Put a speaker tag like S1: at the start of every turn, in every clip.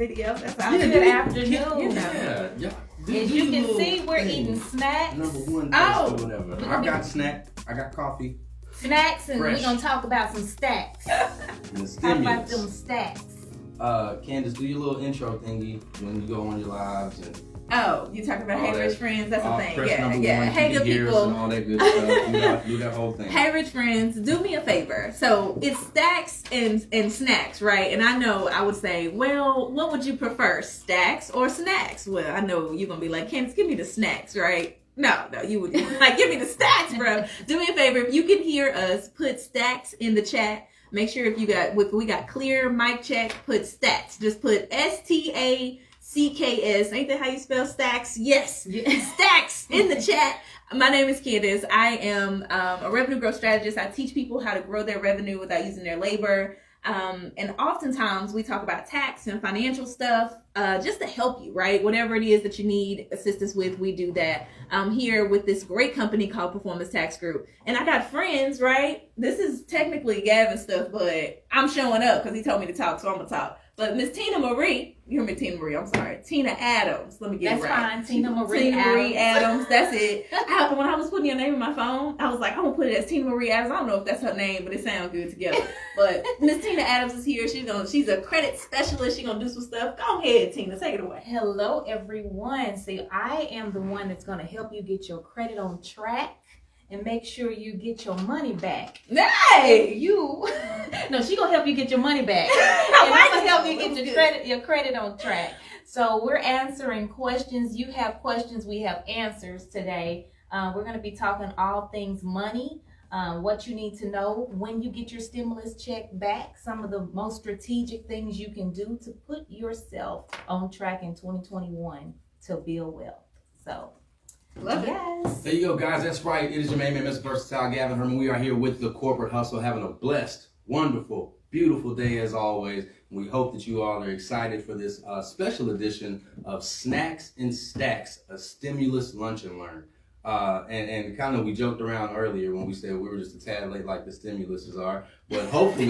S1: videos. That's all.
S2: Yeah,
S3: Good afternoon.
S2: Yeah.
S3: As you can see, we're eating snacks.
S2: Number one,
S1: Oh.
S2: or whatever. I got snack. I got coffee.
S3: Snacks, and
S2: Fresh.
S3: we're gonna talk about some stacks.
S2: And the
S3: Talk about
S2: stimulus.
S3: them stacks.
S2: Candace, do your little intro thingy when you go on your lives and
S1: Oh, you talking about
S2: All
S1: Hey
S2: that-
S1: Rich Friends? That's the
S2: all
S1: thing.
S2: press
S1: Yeah,
S2: number
S1: yeah.
S2: one,
S1: Hey,
S2: keep
S1: good
S2: your gears
S1: people.
S2: and all that good stuff. Do that whole thing.
S1: Hey, Rich Friends, do me a favor. So it's stacks and snacks, right? And I know I would say, well, what would you prefer, stacks or snacks? Well, I know you're gonna be like, Candace, give me the snacks, right? No, you would like, give me the stacks, bro. Do me a favor, if you can hear us, put stacks in the chat. Make sure if we got clear mic check, put stacks. Just put STACKS. Ain't that how you spell stacks? Yes. Stacks in the chat. My name is Candace. I am a revenue growth strategist. I teach people how to grow their revenue without using their labor. And oftentimes we talk about tax and financial stuff just to help you, right? Whatever it is that you need assistance with, we do that. I'm here with this great company called Performance Tax Group. And I got friends, right? This is technically Gavin stuff, but I'm showing up because he told me to talk, so I'm going to talk. But Miss Tina Marie, you heard me, Tina Marie, I'm sorry. Tina Adams. Let me get
S3: That's
S1: it right.
S3: fine. Tina Marie
S1: Tina Marie
S3: Adams.
S1: Adams. That's it. When I was putting your name in my phone, I was like, I'm gonna put it as Tina Marie Adams. I don't know if that's her name, but it sounds good together. But Miss Tina Adams is here. She's a credit specialist. She's gonna do some stuff. Go ahead, Tina. Take it away.
S3: Hello, everyone. See, I am the one that's going to help you get your credit on track and make sure you get your money back.
S1: Hey!
S3: No, she gonna help you get your money back, and I'm gonna help you get your credit on track. So we're answering questions. You have questions, we have answers today. We're gonna be talking all things money. What you need to know when you get your stimulus check back, some of the most strategic things you can do to put yourself on track in 2021 to build wealth. So,
S1: Love it.
S3: yes.
S2: There you go, guys. That's right. It is your main man, Mr. Versatile Gavin Herman. We are here with the Corporate Hustle, having a blessed, wonderful, beautiful day as always. We hope that you all are excited for this special edition of Snacks and Stacks, a stimulus lunch and learn. And kind of we joked around earlier when we said we were just a tad late like the stimuluses are, but hopefully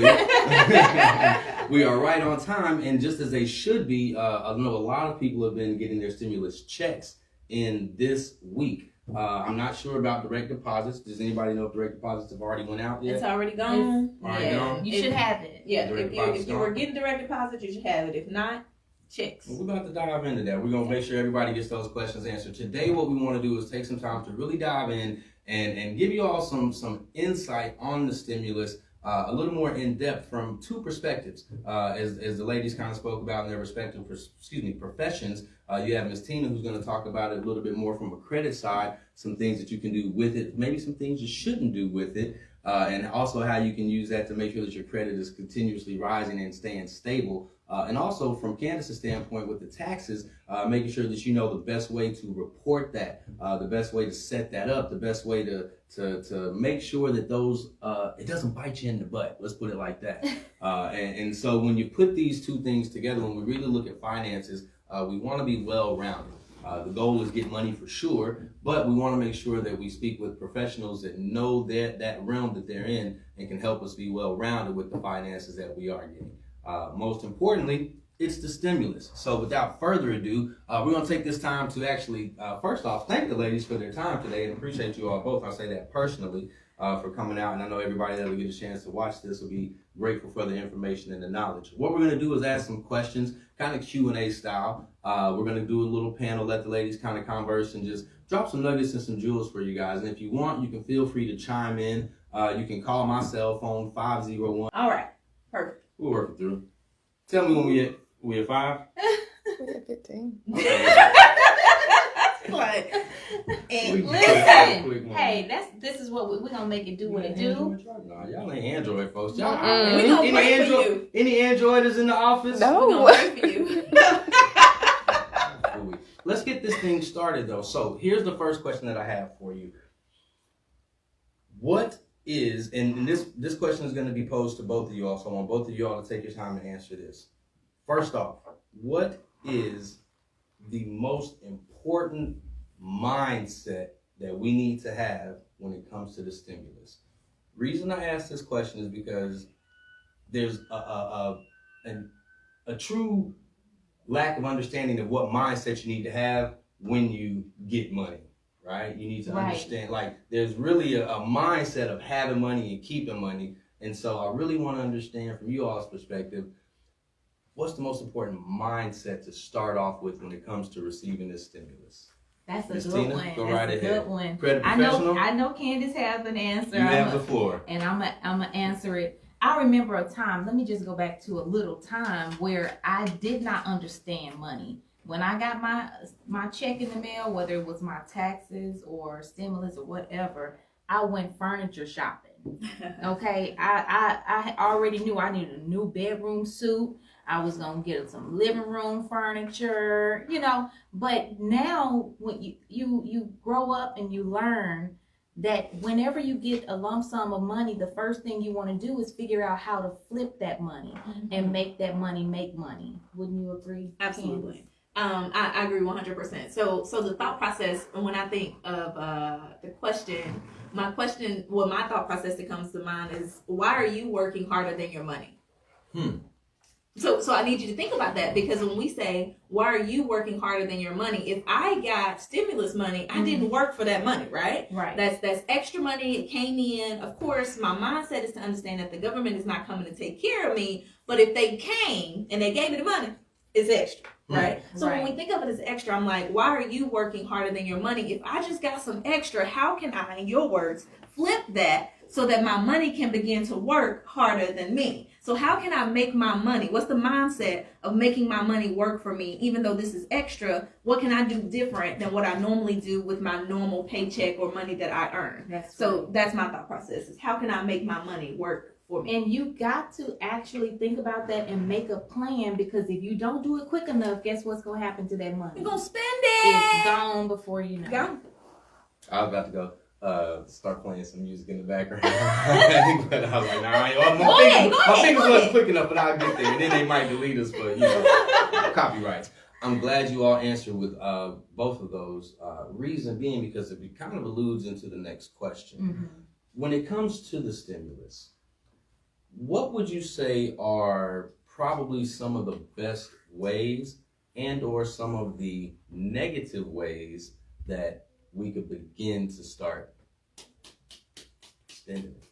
S2: we are right on time, and just as they should be. I know a lot of people have been getting their stimulus checks in this week. I'm not sure about direct deposits. Does anybody know if direct deposits have already went out yet?
S1: It's already gone.
S2: Already gone?
S3: You should have it.
S1: Yeah,
S2: Direct
S1: if
S2: deposits
S1: you were
S2: gone?
S1: getting direct deposits, you should have it. If not, checks.
S2: Well, we're about to dive into that. We're going to make sure everybody gets those questions answered. Today, what we want to do is take some time to really dive in and give you all some insight on the stimulus, a little more in depth from two perspectives. As the ladies kind of spoke about in their respective professions, you have Miss Tina, who's going to talk about it a little bit more from a credit side, some things that you can do with it, maybe some things you shouldn't do with it, and also how you can use that to make sure that your credit is continuously rising and staying stable. And also from Candace's standpoint with the taxes, making sure that you know the best way to report that, the best way to set that up, the best way to make sure that those, it doesn't bite you in the butt. Let's put it like that. And so when you put these two things together, when we really look at finances, we want to be well-rounded. The goal is get money for sure, but we want to make sure that we speak with professionals that know that realm that they're in and can help us be well-rounded with the finances that we are getting. Most importantly, it's the stimulus. So without further ado, we're going to take this time to actually, first off, thank the ladies for their time today and appreciate you all both. I say that personally for coming out, and I know everybody that will get a chance to watch this will be grateful for the information and the knowledge. What we're going to do is ask some questions, kind of Q&A style. We're going to do a little panel, let the ladies kind of converse and just drop some nuggets and some jewels for you guys. And if you want, you can feel free to chime in. You can call my cell phone, 501.
S1: All right. Perfect.
S2: We'll work it through. Tell me when we at 5?
S4: We at 15.
S1: Like, and
S3: Listen, hey, this is what we're gonna make it do what it do.
S2: No, y'all ain't Android folks. Y'all,
S1: we gonna pray for you.
S2: Any Androiders in the office?
S4: No.
S1: We gonna pray for you.
S2: Let's get this thing started though. So here's the first question that I have for you. What is, and this question is going to be posed to both of you all, so I want both of you all to take your time and answer this. First off, what is the most important mindset that we need to have when it comes to the stimulus? Reason I ask this question is because there's a true lack of understanding of what mindset you need to have when you get money, right? You need to understand, like, there's really a mindset of having money and keeping money. And so I really want to understand from you all's perspective, what's the most important mindset to start off with when it comes to receiving this stimulus?
S3: That's a
S2: Ms.
S3: good
S2: Tina,
S3: one.
S2: go
S3: That's
S2: right
S3: a
S2: ahead.
S3: good one.
S2: Credit
S3: I
S2: professional,
S3: know Candace has an answer.
S2: you have the floor.
S3: And I'm gonna answer it. I remember a time, let me just go back to a little time where I did not understand money. When I got my check in the mail, whether it was my taxes or stimulus or whatever, I went furniture shopping. Okay, I already knew I needed a new bedroom suit. I was gonna get some living room furniture, you know. But now, when you grow up and you learn that whenever you get a lump sum of money, the first thing you want to do is figure out how to flip that money and make that money make money. Wouldn't you agree?
S1: Absolutely. I agree 100%. So the thought process, when I think of the question, my thought process that comes to mind is, why are you working harder than your money? So I need you to think about that, because when we say, why are you working harder than your money? If I got stimulus money, I didn't work for that money, right?
S3: Right.
S1: That's extra money. It came in. Of course, my mindset is to understand that the government is not coming to take care of me, but if they came and they gave me the money, it's extra, right? So when we think of it as extra, I'm like, why are you working harder than your money? If I just got some extra, how can I, in your words, flip that so that my money can begin to work harder than me? So how can I make my money? What's the mindset of making my money work for me? Even though this is extra, what can I do different than what I normally do with my normal paycheck or money that I earn? That's my thought process, is how can I make my money work for me?
S3: And you got to actually think about that and make a plan, because if you don't do it quick enough, guess what's going to happen to that money?
S1: You're going to spend it.
S3: It's gone before you know.
S1: Gone.
S2: I was about to go start playing some music in the background. But I was like, nah, my fingers wasn't quick enough, but I'll get there. And then they might delete us for, copyrights. I'm glad you all answered with both of those. Reason being because it kind of alludes into the next question. When it comes to the stimulus, what would you say are probably some of the best ways and or some of the negative ways that we could begin to start spending it?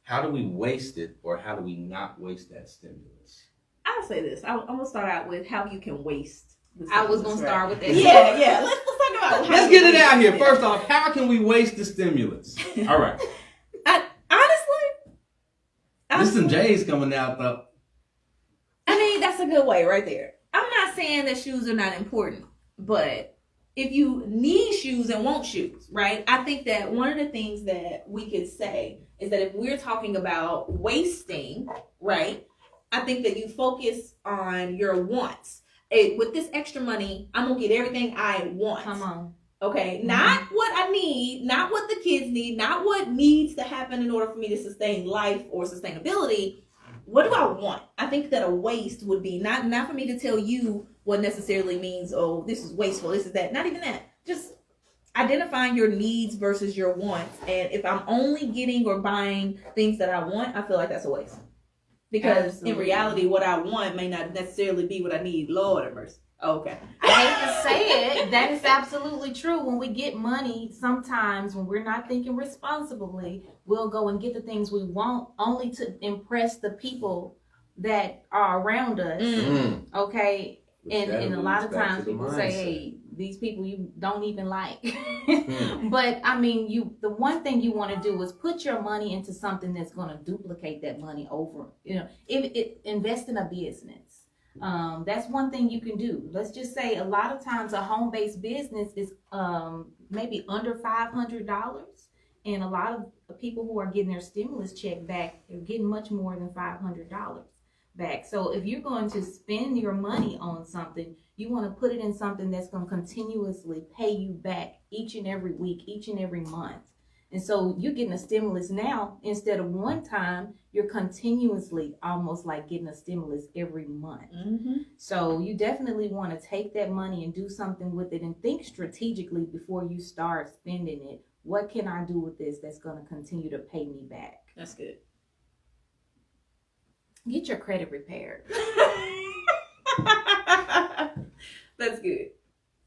S2: How do we waste it, or how do we not waste that stimulus?
S1: I'll say this. I'm going to start out with how you can waste the
S3: I was
S1: stimulus,
S3: going to
S1: right?
S3: start with that.
S1: Yeah. Let's talk about how
S2: Let's
S1: you
S2: get it out
S1: waste
S2: here.
S1: it.
S2: First off, how can we waste the stimulus? All right. This some J's coming out though.
S1: I mean, that's a good way right there. I'm not saying that shoes are not important, but if you need shoes and want shoes, right? I think that one of the things that we could say is that if we're talking about wasting, right? I think that you focus on your wants. With this extra money, I'm gonna get everything I want.
S3: Come on.
S1: Okay, not what I need, not what the kids need, not what needs to happen in order for me to sustain life or sustainability. What do I want? I think that a waste would be not for me to tell you what necessarily means, oh, this is wasteful, this is that. Not even that. Just identifying your needs versus your wants. And if I'm only getting or buying things that I want, I feel like that's a waste. Because in reality, what I want may not necessarily be what I need. Lord have mercy. Okay.
S3: I hate to say it, that is absolutely true. When we get money, sometimes when we're not thinking responsibly, we'll go and get the things we want only to impress the people that are around us. Okay. And a lot of times people say, hey, these people you don't even like. But I mean, the one thing you want to do is put your money into something that's going to duplicate that money over. Invest in a business. That's one thing you can do. Let's just say a lot of times a home-based business is maybe under $500, and a lot of people who are getting their stimulus check back, they're getting much more than $500 back. So if you're going to spend your money on something, you want to put it in something that's going to continuously pay you back each and every week, each and every month. And so you're getting a stimulus now instead of one time, you're continuously almost like getting a stimulus every month. So you definitely want to take that money and do something with it and think strategically before you start spending it. What can I do with this that's going to continue to pay me back?
S1: That's good.
S3: Get your credit repaired.
S1: That's good.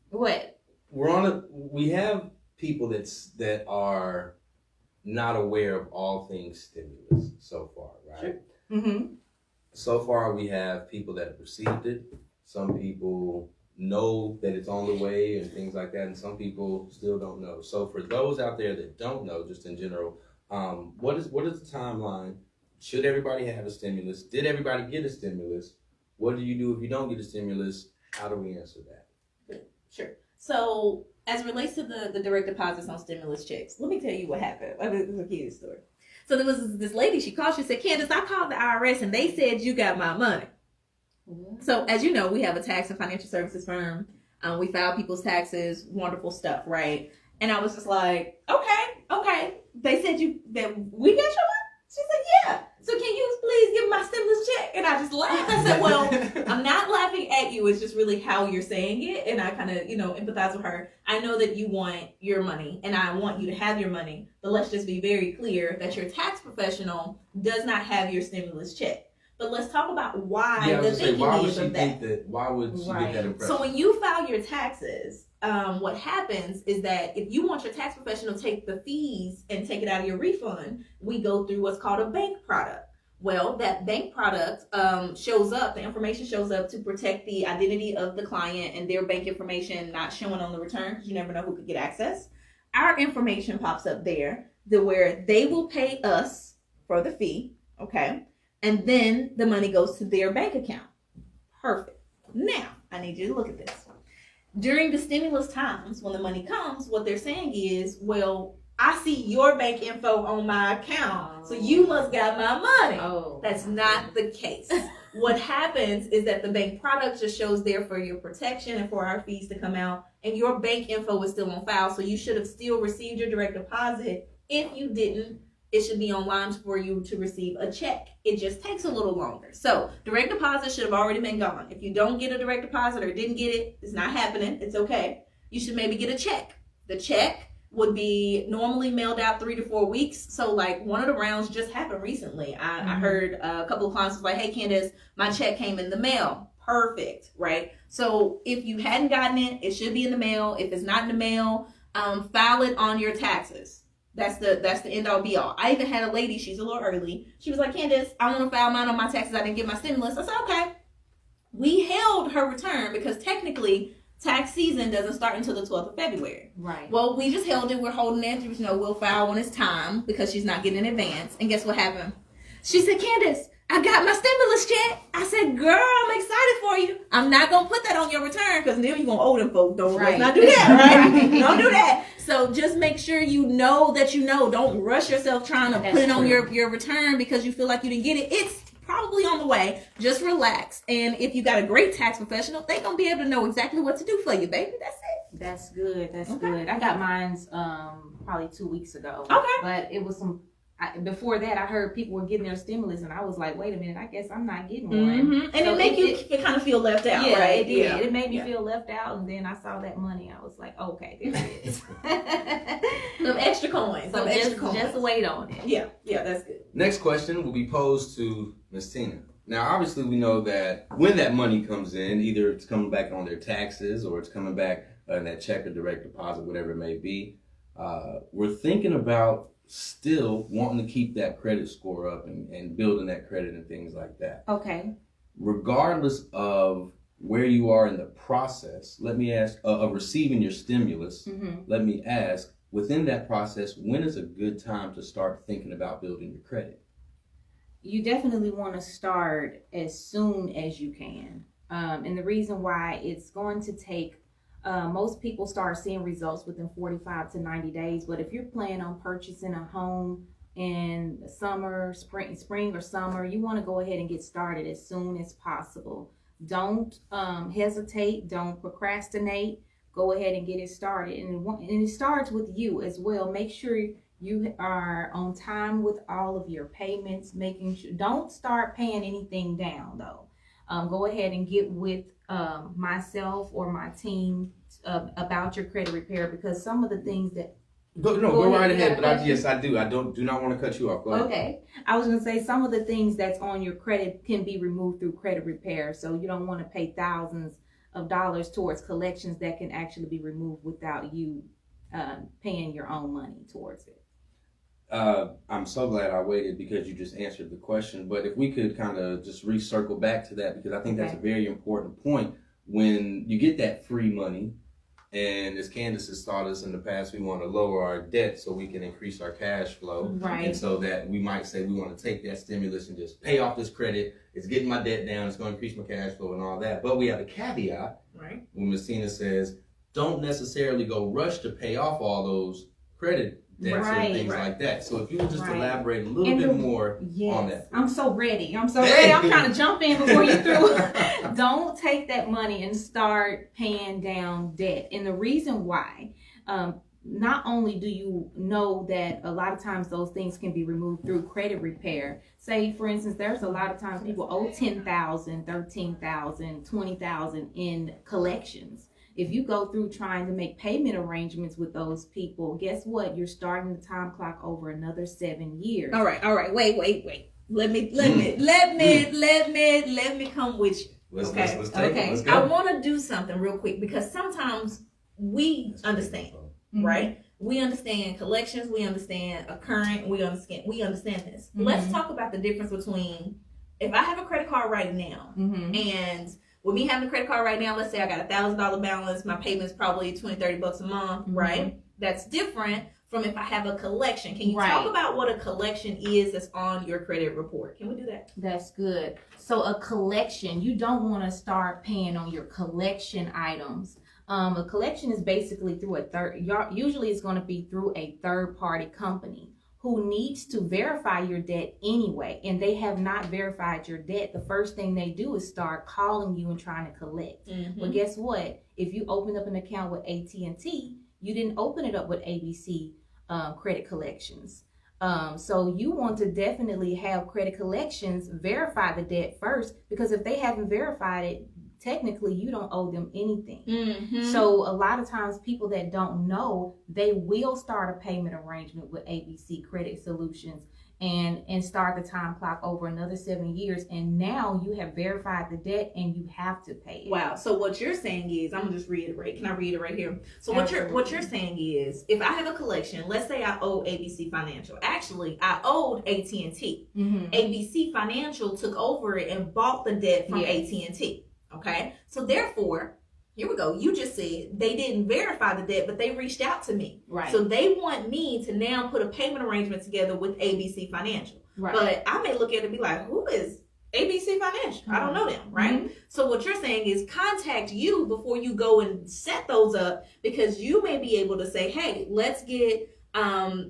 S3: What?
S2: We have people that are not aware of all things stimulus so far, right?
S1: Sure. Mm-hmm.
S2: So far, we have people that have received it. Some people know that it's on the way and things like that, and some people still don't know. So for those out there that don't know, just in general, what is the timeline? Should everybody have a stimulus? Did everybody get a stimulus? What do you do if you don't get a stimulus? How do we answer that?
S1: Sure. So as it relates to the direct deposits on stimulus checks, let me tell you what happened. This is a cute story. So there was this lady, she called, she said, Candace, I called the IRS and they said you got my money. Mm-hmm. So as you know, we have a tax and financial services firm. We file people's taxes, wonderful stuff, right? And I was just like, okay. They said that we got your money? She said, yeah. So can you please give me my stimulus check? And I just laughed. I said, well, I'm not laughing at you. It's just really how you're saying it. And I kind of, empathize with her. I know that you want your money and I want you to have your money. But let's just be very clear that your tax professional does not have your stimulus check. But let's talk about why the thinking is of that.
S2: Why would she get that impression?
S1: So when you file your taxes, what happens is that if you want your tax professional to take the fees and take it out of your refund, we go through what's called a bank product. Well, that bank product shows up, the information shows up to protect the identity of the client and their bank information not showing on the return because you never know who could get access. Our information pops up there where they will pay us for the fee, okay? And then the money goes to their bank account. Perfect. Now, I need you to look at this. During the stimulus times, when the money comes, what they're saying is, well, I see your bank info on my account, so you must got my money.
S3: Oh.
S1: That's not the case. What happens is that the bank product just shows there for your protection and for our fees to come out, and your bank info is still on file, so you should have still received your direct deposit. If you didn't, it should be online for you to receive a check. It just takes a little longer. So direct deposit should have already been gone. If you don't get a direct deposit or didn't get it, it's not happening. It's okay. You should maybe get a check. The check would be normally mailed out 3 to 4 weeks. So like one of the rounds just happened recently. I heard a couple of clients was like, hey Candace, my check came in the mail. Perfect, right? So if you hadn't gotten it, it should be in the mail. If it's not in the mail, file it on your taxes. That's the end all be all. I even had a lady, she's a little early. She was like, Candace, I want to file mine on my taxes. I didn't get my stimulus. I said, okay. We held her return because technically tax season doesn't start until the 12th of February.
S3: Right.
S1: Well, we just held it. We're holding it. We'll file when it's time because she's not getting in advance. And guess what happened? She said, Candace, I got my stimulus check. I said, girl, I'm excited for you. I'm not going to put that on your return because then you're going to owe them folks. Don't not do that, right? Don't do that. So just make sure you know that you know. Don't rush yourself trying to put it on your return because you feel like you didn't get it. It's probably on the way. Just relax. And if you got a great tax professional, they're going to be able to know exactly what to do for you, baby. That's it.
S3: That's good. That's good. I got mine's probably 2 weeks ago.
S1: Okay.
S3: But it was before that, I heard people were getting their stimulus, and I was like, wait a minute, I guess I'm not getting one.
S1: Mm-hmm. And
S3: so
S1: it made you kind of feel left out,
S3: yeah,
S1: right?
S3: It did. Yeah. It made me feel left out, and then I saw that money. I was like, okay, there it is.
S1: Some extra coins.
S3: So just wait on it.
S1: Yeah, that's good.
S2: Next question will be posed to Ms. Tina. Now, obviously, we know that when that money comes in, either it's coming back on their taxes or it's coming back in that check or direct deposit, whatever it may be. We're thinking about still wanting to keep that credit score up and building that credit and things like that.
S3: Okay.
S2: Regardless of where you are in the process, let me ask, of receiving your stimulus, let me ask, within that process, when is a good time to start thinking about building your credit?
S3: You definitely want to start as soon as you can. And the reason why it's going to take most people start seeing results within 45 to 90 days. But if you're planning on purchasing a home in the summer, spring or summer, you want to go ahead and get started as soon as possible. Don't hesitate. Don't procrastinate. Go ahead and get it started. And it starts with you as well. Make sure you are on time with all of your payments. Making sure, don't start paying anything down though. Go ahead and get with myself or my team about your credit repair, because some of the things that
S2: Go right
S3: ahead,
S2: ahead.
S3: you got a
S2: But yes, I do. I do not want to cut you off. Go ahead.
S3: Okay. I was going to say some of the things that's on your credit can be removed through credit repair. So you don't want to pay thousands of dollars towards collections that can actually be removed without you paying your own money towards it.
S2: I'm so glad I waited because you just answered the question. But if we could kind of just recircle back to that, because I think that's a very important point. When you get that free money, and as Candace has taught us in the past, we want to lower our debt so we can increase our cash flow.
S3: Right.
S2: And so that we might say we want to take that stimulus and just pay off this credit. It's getting my debt down. It's going to increase my cash flow and all that. But we have a caveat.
S1: Right.
S2: When Ms. Tina says, don't necessarily go rush to pay off all those credit debts and things like that. So if you would just elaborate a little bit more on that.
S3: I'm so ready. I'm trying to jump in before you through. Don't take that money and start paying down debt. And the reason why, not only do you know that a lot of times those things can be removed through credit repair. Say, for instance, there's a lot of times people owe $10,000, $13,000, $20,000 in collections. If you go through trying to make payment arrangements with those people, guess what? You're starting the time clock over another 7 years.
S1: All right. Wait. Let me come with you.
S2: Let's
S1: Okay.
S2: take it. Let's go.
S1: I want to do something real quick because sometimes we understand, right? We understand collections, we understand a current, we understand this. Let's talk about the difference between if I have a credit card right now and with me having a credit card right now, let's say I got $1,000 balance, my payment's probably $20-$30 a month, right? That's different from if I have a collection. Can you talk about what a collection is that's on your credit report? Can we do that?
S3: That's good. So a collection, you don't want to start paying on your collection items. A collection is basically through usually it's going to be through a third party company who needs to verify your debt anyway, and they have not verified your debt. The first thing they do is start calling you and trying to collect. But guess what? If you open up an account with AT&T, you didn't open it up with ABC Credit Collections. So you want to definitely have credit collections verify the debt first, because if they haven't verified it, technically you don't owe them anything. So a lot of times people that don't know, they will start a payment arrangement with ABC Credit Solutions and start the time clock over another 7 years, and now you have verified the debt and you have to pay it.
S1: Wow. So what you're saying is, I'm gonna just reiterate. Can I reiterate here? So what you're saying is, if I have a collection, let's say I owe ABC Financial. Actually, I owed AT&T. ABC Financial took over it and bought the debt from AT&T. Okay, so therefore, here we go. You just said they didn't verify the debt, but they reached out to me.
S3: Right.
S1: So they want me to now put a payment arrangement together with ABC Financial.
S3: Right.
S1: But I may look at it and be like, who is ABC Financial? I don't know them, right? So what you're saying is contact you before you go and set those up, because you may be able to say, hey, let's get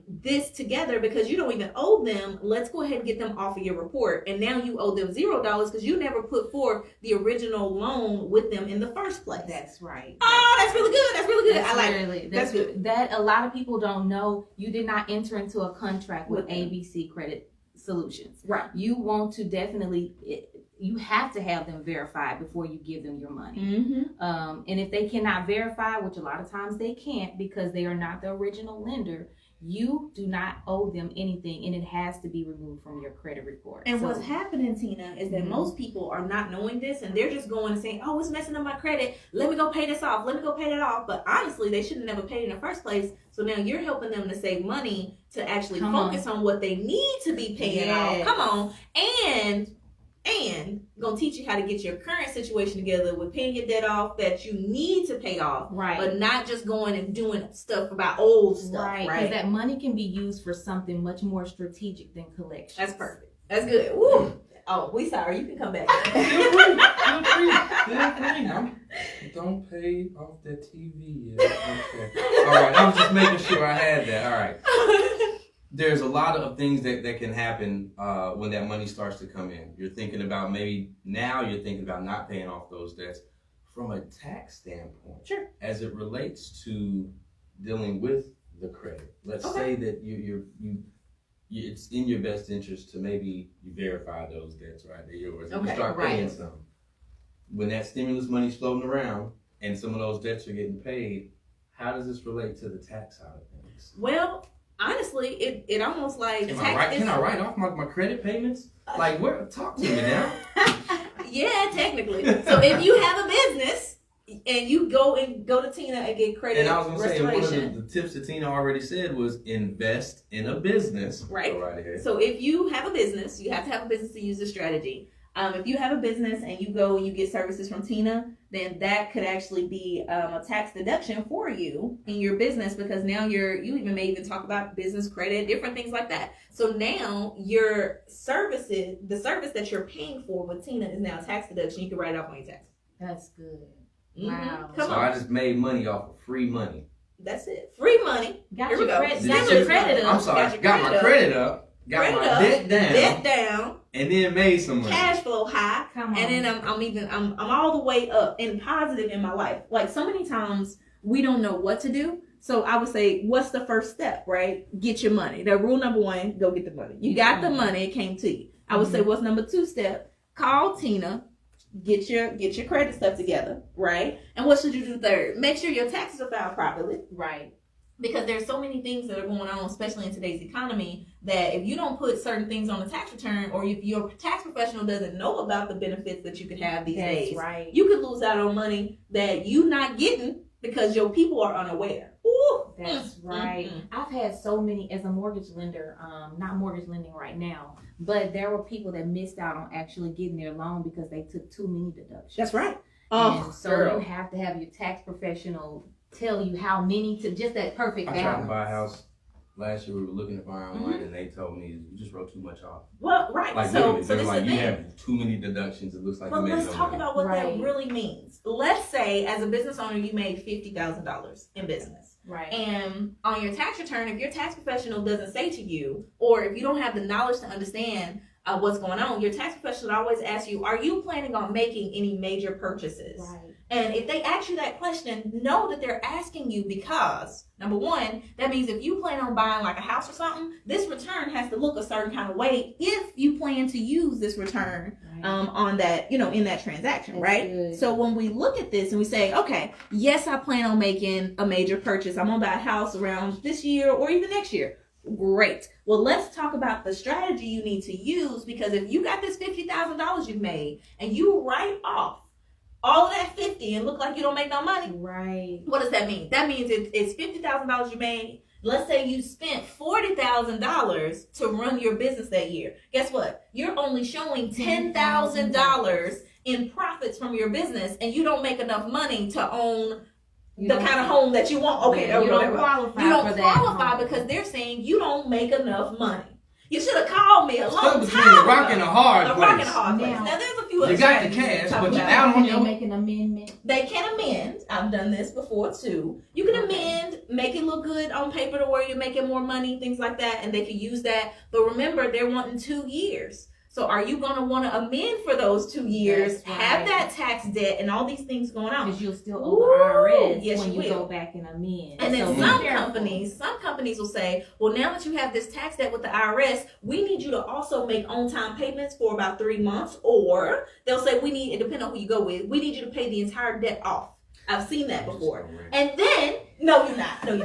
S1: this together because you don't even owe them. Let's go ahead and get them off of your report. And now you owe them $0 because you never put forth the original loan with them in the first place.
S3: That's right.
S1: Oh, that's really good. That's really good.
S3: That's
S1: I like
S3: really,
S1: it.
S3: that's good. That a lot of people don't know. You did not enter into a contract with ABC Credit Solutions.
S1: Right.
S3: You want to definitely, you have to have them verified before you give them your money. And if they cannot verify, which a lot of times they can't because they are not the original lender, you do not owe them anything, and it has to be removed from your credit report.
S1: And what's happening, Tina, is that most people are not knowing this, and they're just going and saying, oh, it's messing up my credit. Let me go pay this off. Let me go pay that off. But honestly, they should have never paid in the first place. So now you're helping them to save money to actually focus on what they need to be paying off. Come on. And gonna teach you how to get your current situation together with paying your debt off that you need to pay off, but not just going and doing stuff about old stuff, right?
S3: Because that money can be used for something much more strategic than collection.
S1: That's perfect. That's good. Woo. Oh, we sorry. You can come back.
S2: Feel free. Don't pay off that TV yet. Okay. All right. I was just making sure I had that. All right. There's a lot of things that can happen when that money starts to come in. You're thinking about maybe now you're thinking about not paying off those debts from a tax standpoint.
S1: Sure.
S2: As it relates to dealing with the credit. Let's say that it's in your best interest to maybe you verify those debts, right? They're yours. And you start paying some. When that stimulus money's floating around and some of those debts are getting paid, how does this relate to the tax side of things?
S1: Well, honestly, it almost like
S2: Can I write off my credit payments? Like, talk to me now.
S1: Yeah, technically. So if you have a business and you go to Tina and get credit
S2: And I was gonna say, one of
S1: restoration,
S2: the tips that Tina already said was invest in a business.
S1: Right.
S2: Go right ahead.
S1: so if you have a business, you have to have a business to use this strategy. If you have a business and you go and you get services from Tina, then that could actually be a tax deduction for you in your business, because now you even may even talk about business credit, different things like that. So now your services, the service that you're paying for with Tina is now a tax deduction. You can write it off on your taxes.
S3: That's good.
S1: Mhm.
S3: Wow.
S1: Come
S2: So
S1: on.
S2: I just made money off of free money.
S1: That's it. Free money.
S3: Got
S1: Here
S3: your
S1: we go.
S3: credit.
S2: Did
S3: Got
S2: you-
S3: your credit
S2: I'm
S3: up.
S2: sorry.
S1: Got
S2: Got
S1: your
S2: my
S1: credit
S2: credit up. Got
S1: Credit
S2: my
S1: up,
S2: debt down.
S1: Debt down.
S2: And then made some money.
S1: Cash flow high.
S3: Come on.
S1: And then I'm all the way up and positive in my life. Like, so many times we don't know what to do. So I would say, what's the first step, right? Get your money. The rule number one, go get the money. You got the money, it came to you. I would say, what's number two step? Call Tina, get your credit stuff together, right? And what should you do third? Make sure your taxes are filed properly.
S3: Right.
S1: Because there's so many things that are going on, especially in today's economy, that if you don't put certain things on the tax return, or if your tax professional doesn't know about the benefits that you could have these
S3: That's
S1: days,
S3: right.
S1: you could lose out on money that you not getting because your people are unaware. Ooh,
S3: That's right. I've had so many, as a mortgage lender, not mortgage lending right now, but there were people that missed out on actually getting their loan because they took too many deductions.
S1: That's right.
S3: And so
S1: girl.
S3: you have to have your tax professional tell you how many to just that perfect
S2: I tried to
S3: balance.
S2: buy a house last year. We were looking to buy online, and they told me you just wrote too much off.
S1: Well, right.
S2: Like,
S1: so
S2: literally,
S1: so
S2: they're
S1: this
S2: like,
S1: is the
S2: you
S1: thing.
S2: have too many deductions. It looks like
S1: But
S2: you made
S1: let's
S2: no
S1: talk
S2: money.
S1: about what that
S3: Right.
S1: really means. Let's say, as a business owner, you made $50,000 in business.
S3: Right.
S1: And on your tax return, if your tax professional doesn't say to you, or if you don't have the knowledge to understand what's going on, your tax professional always asks you, are you planning on making any major purchases?
S3: Right.
S1: And if they ask you that question, know that they're asking you because, number one, that means if you plan on buying like a house or something, this return has to look a certain kind of way if you plan to use this return
S3: Right.
S1: on that, in that transaction,
S3: That's
S1: right?
S3: good.
S1: So when we look at this and we say, okay, yes, I plan on making a major purchase. I'm gonna buy a house around this year or even next year. Great. Well, let's talk about the strategy you need to use, because if you got this $50,000 you've made and you write off all of that 50 and look like you don't make no money,
S3: Right.
S1: what does that mean? That means it's $50,000 you made. Let's say you spent $40,000 to run your business that year. Guess what? You're only showing $10,000 in profits from your business, and you don't make enough money to own
S3: You
S1: the
S3: don't-
S1: kind of home that you want. Okay,
S3: Yeah, you don't qualify
S1: You don't
S3: for that
S1: qualify
S3: home.
S1: because they're saying you don't make enough money. You should have called me a
S2: Stuck
S1: long
S2: between
S1: time
S2: a rock and a hard
S1: A
S2: place.
S1: rock and a hard place.
S3: Now-
S1: Now there's a few
S2: You
S1: other
S2: got the
S1: strategies to
S2: cash,
S1: talk
S2: but you
S1: about.
S2: down on
S3: Can
S2: your.
S3: they make an amendment?
S1: They can amend. I've done this before too. You can amend, make it look good on paper to where you're making more money, things like that, and they can use that. But remember, they're wanting 2 years. So are you going to want to amend for those 2 years,
S3: That's
S1: have
S3: right.
S1: that tax debt and all these things going on?
S3: Because you'll still
S1: Ooh,
S3: owe the IRS
S1: yes,
S3: when
S1: you
S3: you
S1: will.
S3: go back and amend.
S1: And then
S3: So be
S1: some
S3: careful.
S1: companies will say, well, now that you have this tax debt with the IRS, we need you to also make on-time payments for about 3 months. Or they'll say, we need, it depends on who you go with, we need you to pay the entire debt off. I've seen that before. And then, no, you're not. Then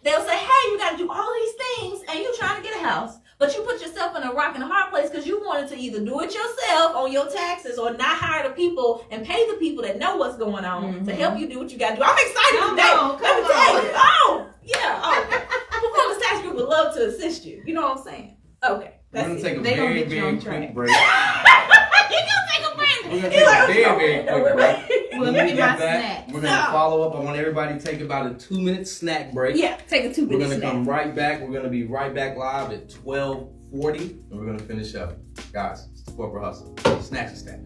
S1: they'll say, hey, you got to do all these things, and you're trying to get a house, but you put yourself in a rock and a hard place because you wanted to either do it yourself on your taxes or not hire the people and pay the people that know what's going on to help you do what you got to do. I'm excited
S3: Come
S1: today.
S3: on,
S1: Let me
S3: come
S1: tell
S3: on.
S1: you. Oh, yeah. Oh, Performance Tax Group would love to assist you. You know what I'm saying? Okay.
S2: We're
S1: That's
S2: gonna
S1: it.
S2: take a
S3: They gonna
S2: very,
S3: get you
S2: very
S3: on
S2: quick
S3: track.
S2: break.
S1: You can take a break.
S2: We're gonna
S1: He's
S2: take
S1: like,
S2: a
S1: "What's
S2: very,
S1: wrong?"
S2: very
S1: No,
S2: quick
S1: wait,
S2: break.
S1: wait.
S3: Well,
S2: When
S3: let
S2: we
S3: me
S2: get
S3: get my
S2: back,
S3: snack.
S2: we're gonna follow up. I want everybody to take about a 2-minute snack break.
S1: Yeah, take a 2-minute
S2: We're gonna
S1: snack.
S2: come right back. We're gonna be right back live at 12:40, and we're gonna finish up. Guys, it's the Corporate Hustle. Snacks and Stack.